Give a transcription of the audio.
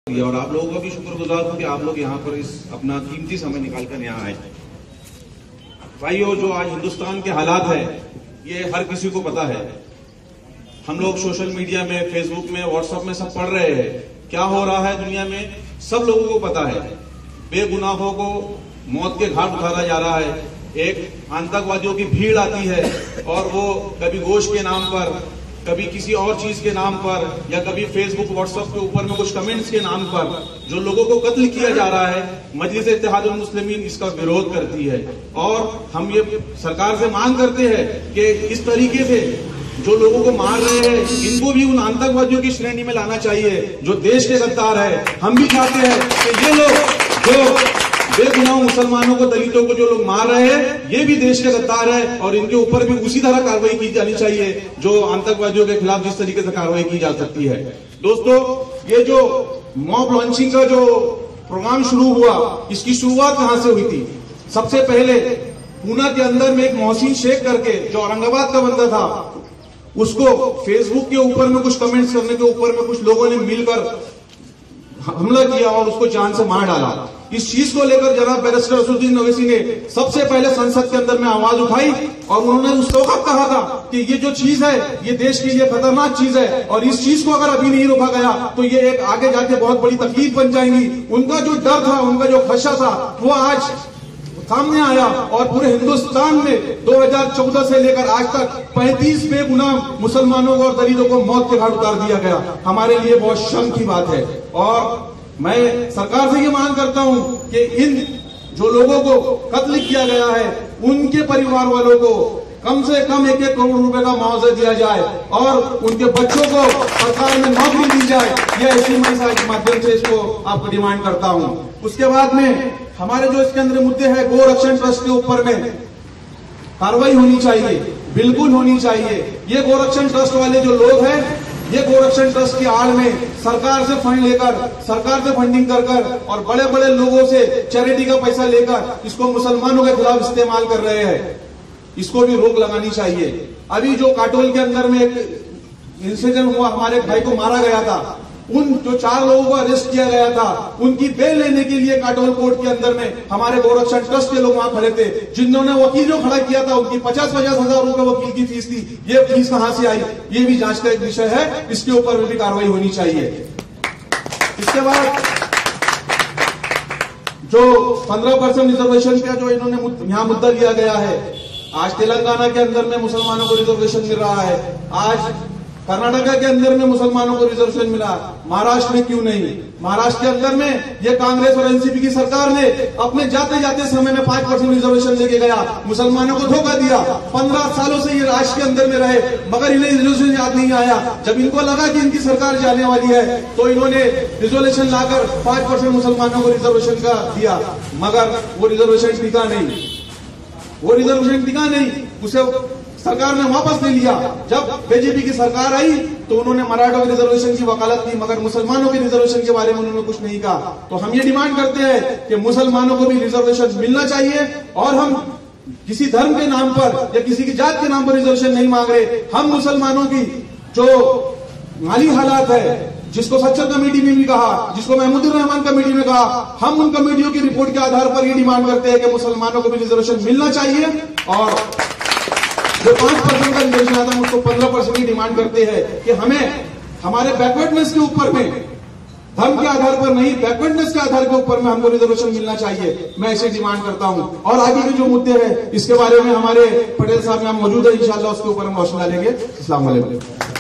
और आप लोगों का भी शुक्रगुजार हूं कि आप लोग यहाँ पर इस अपना कीमती समय निकालकर यहाँ आए। भाइयों, जो आज हिंदुस्तान के हालात है ये हर किसी को पता है। हम लोग सोशल मीडिया में, फेसबुक में, व्हाट्सएप में सब पढ़ रहे हैं क्या हो रहा है दुनिया में, सब लोगों को पता है। बेगुनाहों को मौत के घाट उतारा जा रहा है। एक आतंकवादियों की भीड़ आती है और वो कभी गोश्त के नाम पर, कभी किसी और चीज के नाम पर, या कभी फेसबुक व्हाट्सएप के ऊपर में कुछ कमेंट्स के नाम पर जो लोगों को कत्ल किया जा रहा है, मजलिस इत्तेहादुल मुस्लिमीन इसका विरोध करती है। और हम ये सरकार से मांग करते हैं कि इस तरीके से जो लोगों को मार रहे हैं इनको भी उन आतंकवादियों की श्रेणी में लाना चाहिए जो देश के गद्दार है। हम भी चाहते हैं कि ये लोग जो बेगुनाह मुसलमानों को, दलितों को जो लोग मार रहे हैं ये भी देश के गद्दार है और इनके ऊपर भी उसी तरह कार्रवाई की जानी चाहिए जो आतंकवादियों के खिलाफ जिस तरीके से कार्रवाई की जा सकती है। दोस्तों, ये जो मॉब लॉन्चिंग का जो प्रोग्राम शुरू हुआ, इसकी शुरुआत कहां से हुई थी? सबसे पहले पूना के अंदर में एक मोहसिन शेख करके जो औरंगाबाद का बंदा था, उसको फेसबुक के ऊपर में कुछ कमेंट्स करने के ऊपर में कुछ लोगों ने मिलकर हमला किया और उसको जान से मार डाला। इस चीज को लेकर जनाब बैरिस्टर असदुद्दीन ओवैसी ने सबसे पहले संसद के अंदर में आवाज उठाई और उन्होंने उस वक्त कहा था कि ये जो चीज है ये देश के लिए खतरनाक चीज है और इस चीज को अगर अभी नहीं रोका गया तो ये एक आगे जाके बहुत बड़ी तकलीफ बन जाएंगी। उनका जो डर था, उनका जो खदशा था, वो आज सामने आया और पूरे हिंदुस्तान में 2014 से लेकर आज तक 35 बेगुनाह मुसलमानों को और दलितों को मौत के घाट उतार दिया गया। हमारे लिए बहुत शर्म की बात है और मैं सरकार से ये मांग करता हूं कि इन जो लोगों को कत्ल किया गया है उनके परिवार वालों को कम से कम 1-1 करोड़ रुपए का मुआवजा दिया जाए और उनके बच्चों को सरकार में नौकरी दी जाए। यह ऐसी मैं के माध्यम से इसको आपको डिमांड करता हूं। उसके बाद में हमारे जो इसके अंदर मुद्दे हैं, गोरक्षण ट्रस्ट के ऊपर में कार्रवाई होनी चाहिए, बिल्कुल होनी चाहिए। ये गोरक्षण ट्रस्ट वाले जो लोग हैं, ये गोरक्षण ट्रस्ट की आड़ में सरकार से फंड लेकर, सरकार से फंडिंग कर और बड़े बड़े लोगों से चैरिटी का पैसा लेकर इसको मुसलमानों के खिलाफ इस्तेमाल कर रहे हैं। इसको भी रोक लगानी चाहिए। अभी जो काटोल के अंदर में एक इंसिडेंट हुआ, हमारे भाई को मारा गया था, उन जो 4 लोगों को अरेस्ट किया गया था, उनकी बेल लेने के लिए काटोल कोर्ट के अंदर में हमारे गोरक्षण ट्रस्ट के लोग वहां खड़े थे, जिन्होंने वकील जो खड़ा किया था उनकी 50-50 हजार रुपए वकील की फीस थी। ये फीस कहां से आई, ये भी जांच का एक विषय है, इसके ऊपर भी कार्रवाई होनी चाहिए। इसके बाद जो 15% रिजर्वेशन का जो इन्होंने यहां मुद्दा लिया गया है, आज तेलंगाना के अंदर में मुसलमानों को रिजर्वेशन मिल रहा है, आज कर्नाटका के अंदर में मुसलमानों को रिजर्वेशन मिला, महाराष्ट्र में क्यों नहीं? महाराष्ट्र के अंदर में ये कांग्रेस और एनसीपी की सरकार ने अपने जाते जाते समय में 5% रिजर्वेशन लेके गया, मुसलमानों को धोखा दिया। 15 सालों से ये राष्ट्र के अंदर में रहे मगर इन्हें रिजर्वेशन याद नहीं आया। जब इनको लगा कि इनकी सरकार जाने वाली है तो इन्होंने रिजर्वेशन लाकर 5% मुसलमानों को रिजर्वेशन का दिया, मगर वो रिजर्वेशन टिका नहीं, वो रिजर्वेशन टिका नहीं, उसे सरकार ने वापस ले लिया। जब बीजेपी की सरकार आई तो उन्होंने मराठों के रिजर्वेशन की वकालत की मगर मुसलमानों के रिजर्वेशन के बारे में उन्होंने कुछ नहीं कहा। तो हम ये डिमांड करते हैं कि मुसलमानों को भी रिजर्वेशन मिलना चाहिए और हम किसी धर्म के नाम पर या किसी की जात के नाम पर रिजर्वेशन नहीं मांग रहे। हम मुसलमानों की जो माली हालात है, जिसको सच्चर कमेटी ने भी कहा, जिसको महमूदुर रहमान कमेटी ने कहा, हम उन कमेटियों की रिपोर्ट के आधार पर ये डिमांड करते हैं कि मुसलमानों को भी रिजर्वेशन मिलना चाहिए और जो 5% का रिजर्वेशन आता है उसको 15% की डिमांड करते हैं कि हमें हमारे बैकवर्डनेस के ऊपर में, धर्म के आधार पर नहीं, बैकवर्डनेस के आधार के ऊपर में हमको रिजर्वेशन मिलना चाहिए। मैं ऐसे डिमांड करता हूं और आगे के जो मुद्दे हैं इसके बारे में हमारे पटेल साहब यहाँ मौजूद है, इंशाल्लाह उसके ऊपर हम रोशनी डालेंगे। अस्सलाम वालेकुम।